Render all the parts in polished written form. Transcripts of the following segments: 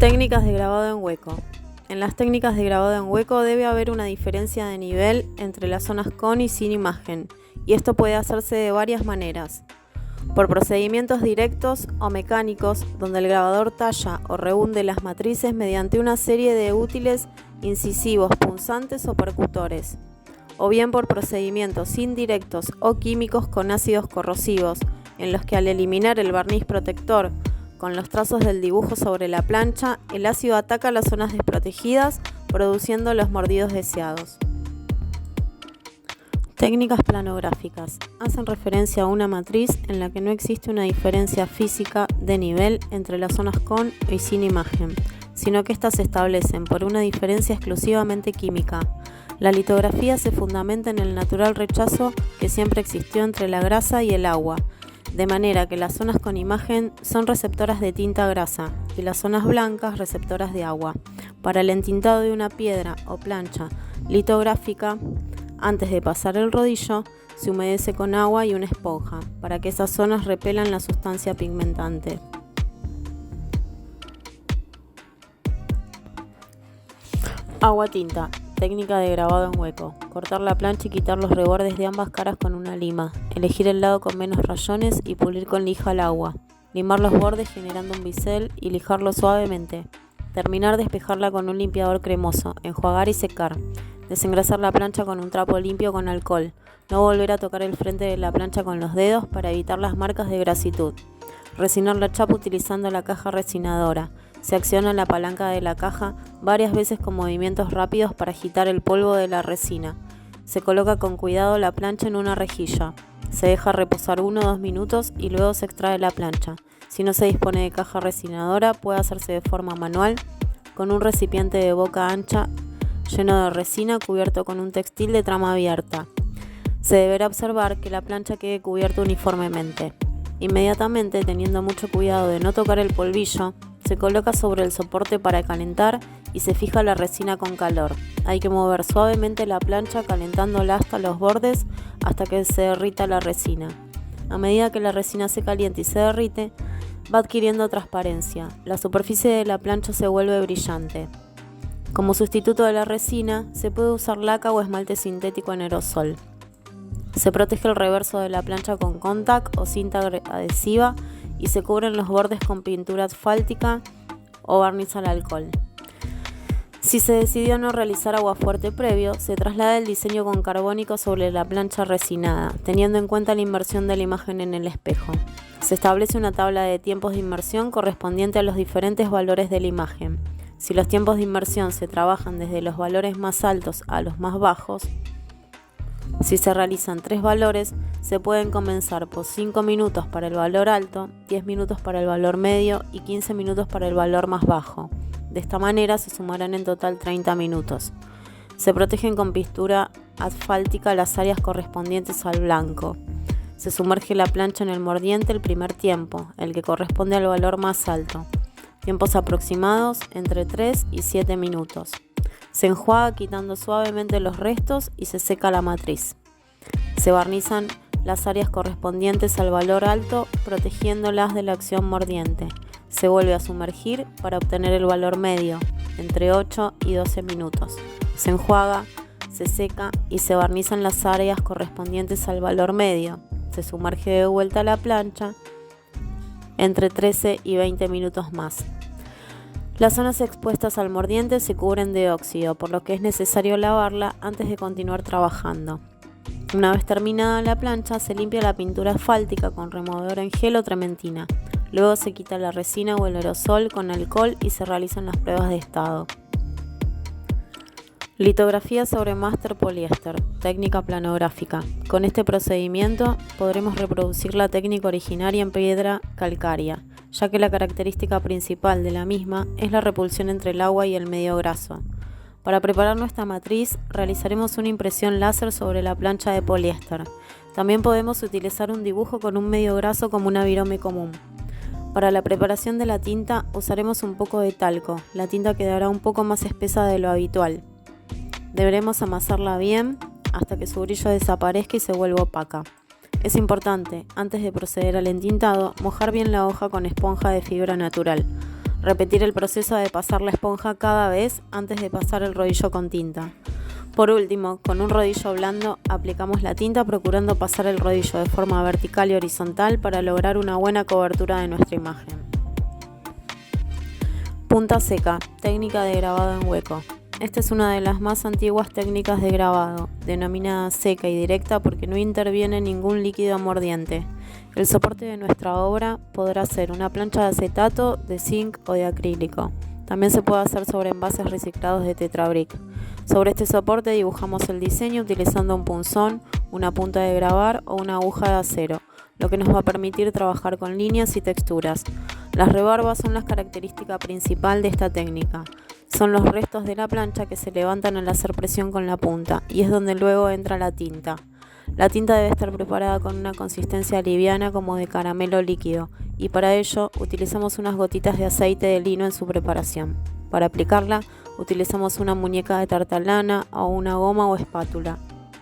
Técnicas de grabado en hueco. En las técnicas de grabado en hueco debe haber una diferencia de nivel entre las zonas con y sin imagen, y esto puede hacerse de varias maneras. Por procedimientos directos o mecánicos, donde el grabador talla o rehunde las matrices mediante una serie de útiles incisivos, punzantes o percutores. O bien por procedimientos indirectos o químicos con ácidos corrosivos, en los que al eliminar el barniz protector con los trazos del dibujo sobre la plancha, el ácido ataca las zonas desprotegidas, produciendo los mordidos deseados. Técnicas planográficas. Hacen referencia a una matriz en la que no existe una diferencia física de nivel entre las zonas con y sin imagen, sino que éstas se establecen por una diferencia exclusivamente química. La litografía se fundamenta en el natural rechazo que siempre existió entre la grasa y el agua, de manera que las zonas con imagen son receptoras de tinta grasa y las zonas blancas receptoras de agua. Para el entintado de una piedra o plancha litográfica, antes de pasar el rodillo, se humedece con agua y una esponja, para que esas zonas repelan la sustancia pigmentante. Agua tinta. Técnica de grabado en hueco. Cortar la plancha y quitar los rebordes de ambas caras con una lima. Elegir el lado con menos rayones y pulir con lija al agua. Limar los bordes generando un bisel y lijarlo suavemente. Terminar de despejarla con un limpiador cremoso. Enjuagar y secar. Desengrasar la plancha con un trapo limpio con alcohol. No volver a tocar el frente de la plancha con los dedos para evitar las marcas de grasitud. Resinar la chapa utilizando la caja resinadora. Se acciona la palanca de la caja varias veces con movimientos rápidos para agitar el polvo de la resina. Se coloca con cuidado la plancha en una rejilla. Se deja reposar 1 o 2 minutos y luego se extrae la plancha. Si no se dispone de caja resinadora, puede hacerse de forma manual con un recipiente de boca ancha lleno de resina cubierto con un textil de trama abierta. Se deberá observar que la plancha quede cubierta uniformemente. Inmediatamente, teniendo mucho cuidado de no tocar el polvillo, se coloca sobre el soporte para calentar y se fija la resina con calor. Hay que mover suavemente la plancha calentándola hasta los bordes hasta que se derrita la resina. A medida que la resina se calienta y se derrite, va adquiriendo transparencia. La superficie de la plancha se vuelve brillante. Como sustituto de la resina, se puede usar laca o esmalte sintético en aerosol. Se protege el reverso de la plancha con contact o cinta adhesiva y se cubren los bordes con pintura asfáltica o barniz al alcohol. Si se decidió no realizar aguafuerte previo, se traslada el diseño con carbónico sobre la plancha resinada, teniendo en cuenta la inmersión de la imagen en el espejo. Se establece una tabla de tiempos de inmersión correspondiente a los diferentes valores de la imagen. Si los tiempos de inmersión se trabajan desde los valores más altos a los más bajos, si se realizan 3 valores, se pueden comenzar por 5 minutos para el valor alto, 10 minutos para el valor medio y 15 minutos para el valor más bajo. De esta manera se sumarán en total 30 minutos. Se protegen con pintura asfáltica las áreas correspondientes al blanco. Se sumerge la plancha en el mordiente el primer tiempo, el que corresponde al valor más alto. Tiempos aproximados entre 3 y 7 minutos. Se enjuaga quitando suavemente los restos y se seca la matriz. Se barnizan las áreas correspondientes al valor alto, protegiéndolas de la acción mordiente. Se vuelve a sumergir para obtener el valor medio, entre 8 y 12 minutos. Se enjuaga, se seca y se barnizan las áreas correspondientes al valor medio. Se sumerge de vuelta la plancha entre 13 y 20 minutos más. Las zonas expuestas al mordiente se cubren de óxido, por lo que es necesario lavarla antes de continuar trabajando. Una vez terminada la plancha, se limpia la pintura asfáltica con removedor en gel o trementina. Luego se quita la resina o el aerosol con alcohol y se realizan las pruebas de estado. Litografía sobre máster poliéster, técnica planográfica. Con este procedimiento podremos reproducir la técnica originaria en piedra calcárea, ya que la característica principal de la misma es la repulsión entre el agua y el medio graso. Para preparar nuestra matriz, realizaremos una impresión láser sobre la plancha de poliéster. También podemos utilizar un dibujo con un medio graso como una virome común. Para la preparación de la tinta usaremos un poco de talco. La tinta quedará un poco más espesa de lo habitual. Deberemos amasarla bien hasta que su brillo desaparezca y se vuelva opaca. Es importante, antes de proceder al entintado, mojar bien la hoja con esponja de fibra natural. Repetir el proceso de pasar la esponja cada vez antes de pasar el rodillo con tinta. Por último, con un rodillo blando aplicamos la tinta procurando pasar el rodillo de forma vertical y horizontal para lograr una buena cobertura de nuestra imagen. Punta seca, técnica de grabado en hueco. Esta es una de las más antiguas técnicas de grabado, denominada seca y directa porque no interviene ningún líquido mordiente. El soporte de nuestra obra podrá ser una plancha de acetato, de zinc o de acrílico. También se puede hacer sobre envases reciclados de Tetra Brick. Sobre este soporte dibujamos el diseño utilizando un punzón, una punta de grabar o una aguja de acero, lo que nos va a permitir trabajar con líneas y texturas. Las rebarbas son la característica principal de esta técnica. Son los restos de la plancha que se levantan al hacer presión con la punta y es donde luego entra la tinta. La tinta debe estar preparada con una consistencia liviana como de caramelo líquido y para ello utilizamos unas gotitas de aceite de lino en su preparación. Para aplicarla utilizamos una muñeca de tartalana o una goma o espátula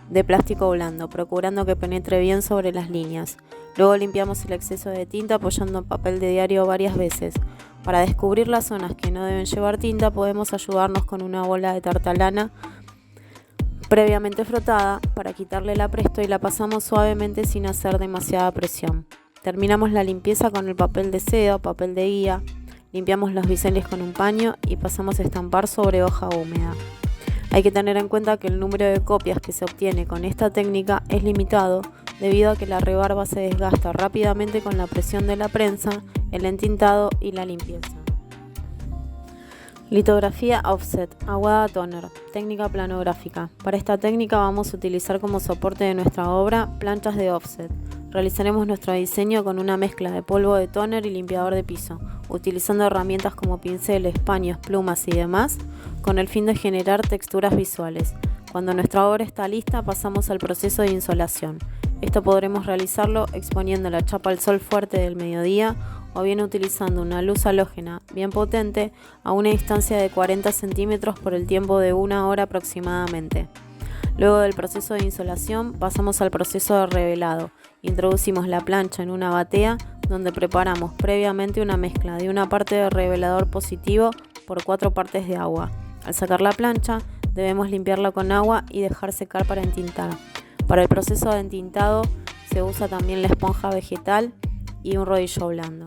de plástico blando, procurando que penetre bien sobre las líneas. Luego limpiamos el exceso de tinta apoyando en papel de diario varias veces. Para descubrir las zonas que no deben llevar tinta podemos ayudarnos con una bola de tartalana previamente frotada para quitarle el apresto y la pasamos suavemente sin hacer demasiada presión. Terminamos la limpieza con el papel de seda o papel de guía, limpiamos los biseles con un paño y pasamos a estampar sobre hoja húmeda. Hay que tener en cuenta que el número de copias que se obtiene con esta técnica es limitado debido a que la rebarba se desgasta rápidamente con la presión de la prensa, el entintado y la limpieza. Litografía offset, aguada toner, técnica planográfica. Para esta técnica vamos a utilizar como soporte de nuestra obra planchas de offset. Realizaremos nuestro diseño con una mezcla de polvo de tóner y limpiador de piso, utilizando herramientas como pinceles, paños, plumas y demás, con el fin de generar texturas visuales. Cuando nuestra obra está lista, pasamos al proceso de insolación. Esto podremos realizarlo exponiendo la chapa al sol fuerte del mediodía o bien utilizando una luz halógena bien potente a una distancia de 40 centímetros por el tiempo de 1 hora aproximadamente. Luego del proceso de insolación pasamos al proceso de revelado. Introducimos la plancha en una batea donde preparamos previamente una mezcla de una parte de revelador positivo por 4 partes de agua. Al sacar la plancha debemos limpiarla con agua y dejar secar para entintar. Para el proceso de entintado se usa también la esponja vegetal y un rodillo blando.